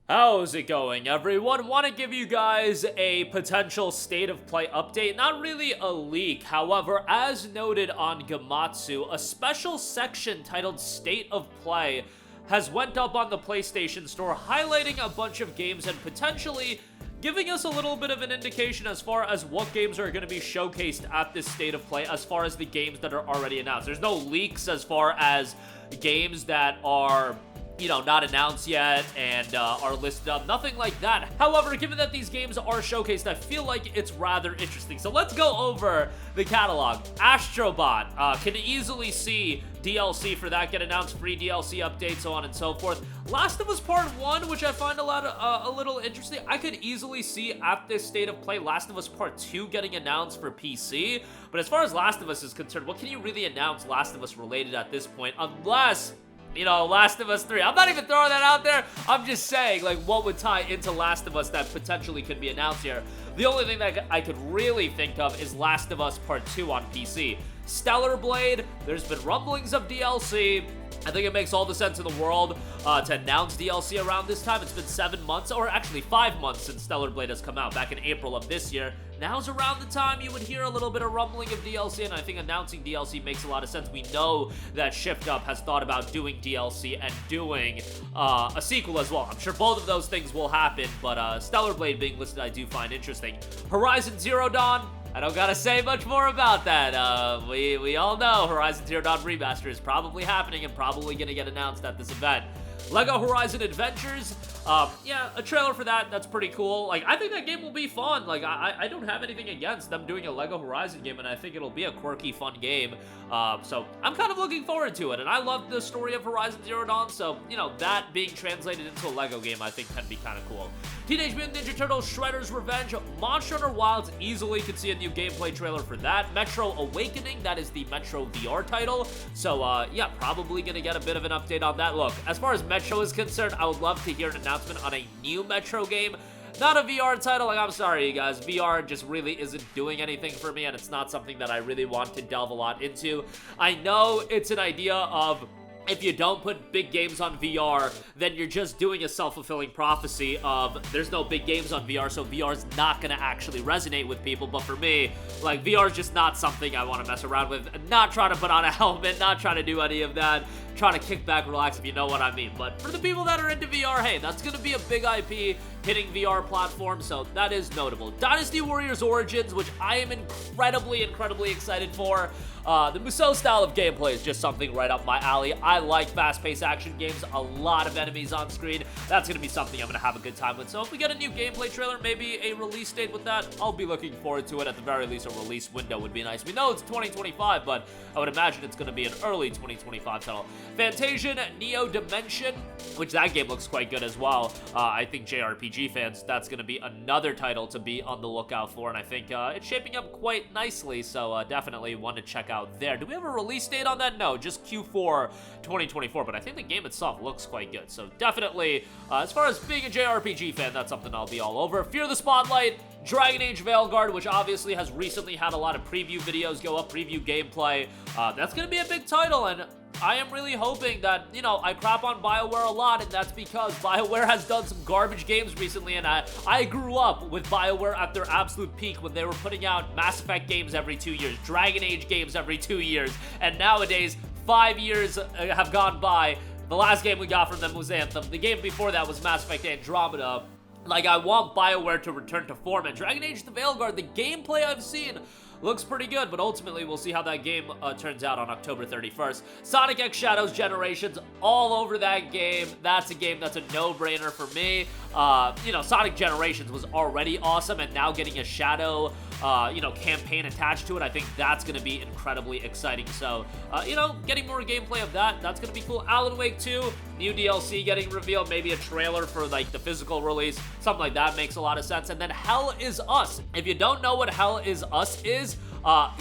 How's it going, everyone? Want to give you guys a potential state of play update. Not really a leak, however, as noted on Gamatsu, a special section titled State of Play has went up on the PlayStation Store, highlighting a bunch of games and potentially giving us a little bit of an indication as far as what games are going to be showcased at this State of Play as far as the games that are already announced. There's no leaks as far as games that are not announced yet and are listed up. Nothing like that. However, given that these games are showcased, I feel like it's rather interesting. So let's go over the catalog. Astrobot, can easily see DLC for that get announced, free DLC updates, so on and so forth. Last of Us Part 1, which I find a little interesting. I could easily see at this State of Play Last of Us Part 2 getting announced for PC. But as far as Last of Us is concerned, what can you really announce Last of Us related at this point? Unless Last of Us 3. I'm not even throwing that out there. I'm just saying, like, what would tie into Last of Us that potentially could be announced here. The only thing that I could really think of is Last of Us Part 2 on PC. Stellar Blade, there's been rumblings of DLC. I think it makes all the sense in the world to announce DLC around this time. It's been 7 months, or actually 5 months since Stellar Blade has come out, back in April of this year. Now's around the time you would hear a little bit of rumbling of DLC, and I think announcing DLC makes a lot of sense. We know that Shift Up has thought about doing DLC and doing a sequel as well. I'm sure both of those things will happen, but Stellar Blade being listed I do find interesting. Horizon Zero Dawn, I don't gotta say much more about that. We all know Horizon Zero Dawn Remastered is probably happening and probably gonna get announced at this event. Lego Horizon Adventures, yeah, a trailer for that, that's pretty cool. Like, I think that game will be fun. Like, I don't have anything against them doing a Lego Horizon game, and I think it'll be a quirky, fun game. So I'm kind of looking forward to it, and I love the story of Horizon Zero Dawn, so, that being translated into a Lego game I think can be kind of cool. Teenage Mutant Ninja Turtles Shredder's Revenge, Monster Hunter Wilds, easily could see a new gameplay trailer for that. Metro Awakening, that is the Metro VR title, so yeah, probably gonna get a bit of an update on that. Look, as far as Metro is concerned, I would love to hear an announcement on a new Metro game. Not a VR title. Like, I'm sorry, you guys. VR just really isn't doing anything for me, and it's not something that I really want to delve a lot into. I know it's an idea of, if you don't put big games on VR, then you're just doing a self-fulfilling prophecy of there's no big games on VR, so VR's not gonna actually resonate with people. But for me, like, VR's just not something I want to mess around with. Not trying to put on a helmet, not trying to do any of that. Trying to kick back, relax, if you know what I mean. But for the people that are into VR, hey, that's gonna be a big IP hitting VR platforms, so that is notable. Dynasty Warriors Origins, which I am incredibly excited for. The Musou style of gameplay is just something right up my alley. I like fast-paced action games, a lot of enemies on screen. That's gonna be something I'm gonna have a good time with. So if we get a new gameplay trailer, maybe a release date with that, I'll be looking forward to it. At the very least, a release window would be nice. We know it's 2025, but I would imagine it's gonna be an early 2025 title. Fantasian Neo Dimension, which that game looks quite good as well. I think JRPG fans, that's going to be another title to be on the lookout for, and I think it's shaping up quite nicely, so definitely one to check out there. Do we have a release date on that? No, just Q4 2024, but I think the game itself looks quite good, so definitely, as far as being a JRPG fan, that's something I'll be all over. Fear the Spotlight, Dragon Age Veilguard, which obviously has recently had a lot of preview videos go up, preview gameplay. That's going to be a big title, and I am really hoping that, I crap on BioWare a lot, and that's because BioWare has done some garbage games recently, and I grew up with BioWare at their absolute peak when they were putting out Mass Effect games every 2 years, Dragon Age games every 2 years, and nowadays, 5 years have gone by. The last game we got from them was Anthem. The game before that was Mass Effect Andromeda. Like, I want BioWare to return to form, and Dragon Age the Veilguard, the gameplay I've seen looks pretty good, but ultimately we'll see how that game turns out on October 31st. Sonic X Shadows Generations, all over that game. That's a game that's a no-brainer for me. Sonic Generations was already awesome, and now getting a Shadow, campaign attached to it, I think that's going to be incredibly exciting. So, getting more gameplay of that, that's going to be cool. Alan Wake 2, new DLC getting revealed, maybe a trailer for, like, the physical release, something like that makes a lot of sense. And then Hell Is Us. If you don't know what Hell Is Us is,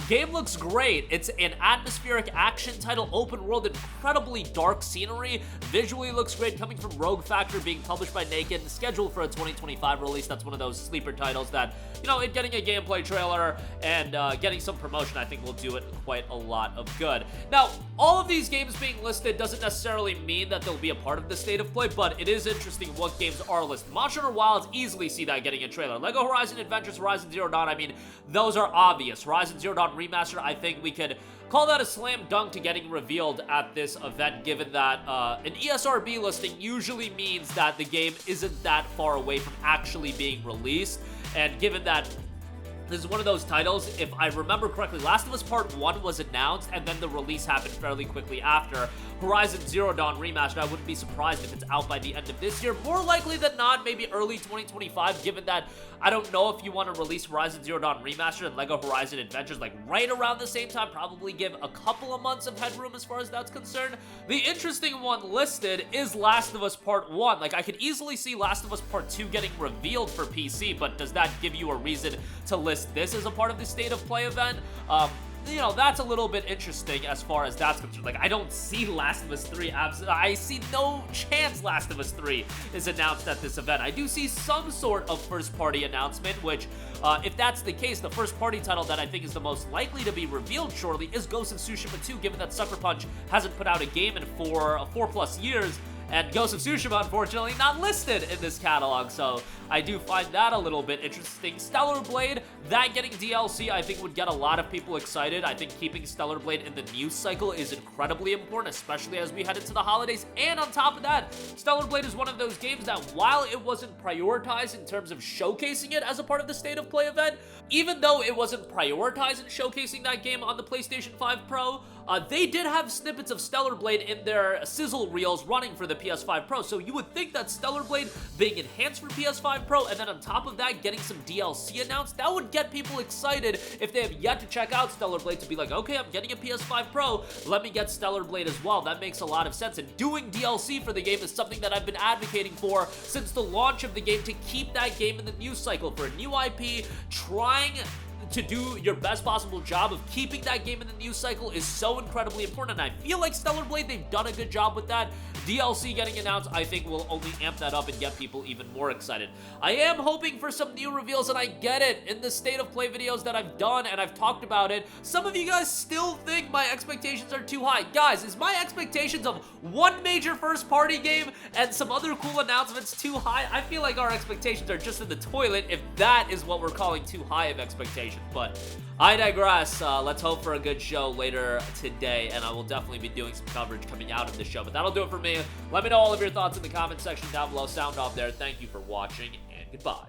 game looks great. It's an atmospheric action title, open world, incredibly dark scenery. Visually looks great, coming from Rogue Factor, being published by Naked, scheduled for a 2025 release. That's one of those sleeper titles that, it getting a gameplay trailer and getting some promotion, I think will do it quite a lot of good. Now, all of these games being listed doesn't necessarily mean that they'll be a part of the state of play, but it is interesting what games are listed. Monster Hunter Wilds, easily see that getting a trailer. Lego Horizon Adventures, Horizon Zero Dawn, I mean, those are obvious. Horizon Zero Dawn Remastered, I think we could call that a slam dunk to getting revealed at this event, given that an ESRB listing usually means that the game isn't that far away from actually being released, and given that this is one of those titles, if I remember correctly, Last of Us Part 1 was announced, and then the release happened fairly quickly after. Horizon Zero Dawn Remastered, I wouldn't be surprised if it's out by the end of this year. More likely than not, maybe early 2025, given that I don't know if you want to release Horizon Zero Dawn Remastered and Lego Horizon Adventures like right around the same time, probably give a couple of months of headroom as far as that's concerned. The interesting one listed is Last of Us Part 1. Like, I could easily see Last of Us Part 2 getting revealed for PC, but does that give you a reason to list this as a part of the State of Play event? You know, that's a little bit interesting as far as that's concerned. Like, I don't see Last of Us 3, I see no chance Last of Us 3 is announced at this event. I do see some sort of first-party announcement, which, if that's the case, the first-party title that I think is the most likely to be revealed shortly is Ghost of Tsushima 2, given that Sucker Punch hasn't put out a game in 4+ years. And Ghost of Tsushima, unfortunately, not listed in this catalog, so I do find that a little bit interesting. Stellar Blade, that getting DLC, I think would get a lot of people excited. I think keeping Stellar Blade in the news cycle is incredibly important, especially as we head into the holidays. And on top of that, Stellar Blade is one of those games that, while it wasn't prioritized in terms of showcasing it as a part of the State of Play event, even though it wasn't prioritized in showcasing that game on the PlayStation 5 Pro, they did have snippets of Stellar Blade in their sizzle reels running for the PS5 Pro, so you would think that Stellar Blade being enhanced for PS5 Pro, and then on top of that, getting some DLC announced, that would get people excited if they have yet to check out Stellar Blade to be like, okay, I'm getting a PS5 Pro, let me get Stellar Blade as well. That makes a lot of sense, and doing DLC for the game is something that I've been advocating for since the launch of the game, to keep that game in the news cycle for a new IP. Trying to do your best possible job of keeping that game in the news cycle is so incredibly important, and I feel like Stellar Blade, they've done a good job with that. DLC getting announced, I think, will only amp that up and get people even more excited. I am hoping for some new reveals, and I get it. In the State of Play videos that I've done, and I've talked about it, some of you guys still think my expectations are too high. Guys, is my expectations of one major first-party game and some other cool announcements too high? I feel like our expectations are just in the toilet if that is what we're calling too high of expectations. But I digress. Let's hope for a good show later today, and I will definitely be doing some coverage coming out of the show. But that'll do it for me. Let me know all of your thoughts in the comment section down below. Sound off there. Thank you for watching, and goodbye.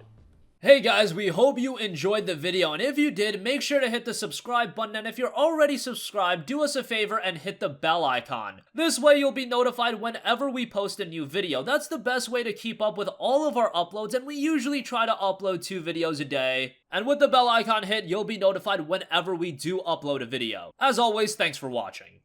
Hey guys, we hope you enjoyed the video, and if you did, make sure to hit the subscribe button, and if you're already subscribed, do us a favor and hit the bell icon. This way you'll be notified whenever we post a new video. That's the best way to keep up with all of our uploads, and we usually try to upload 2 videos a day. And with the bell icon hit, you'll be notified whenever we do upload a video. As always, thanks for watching.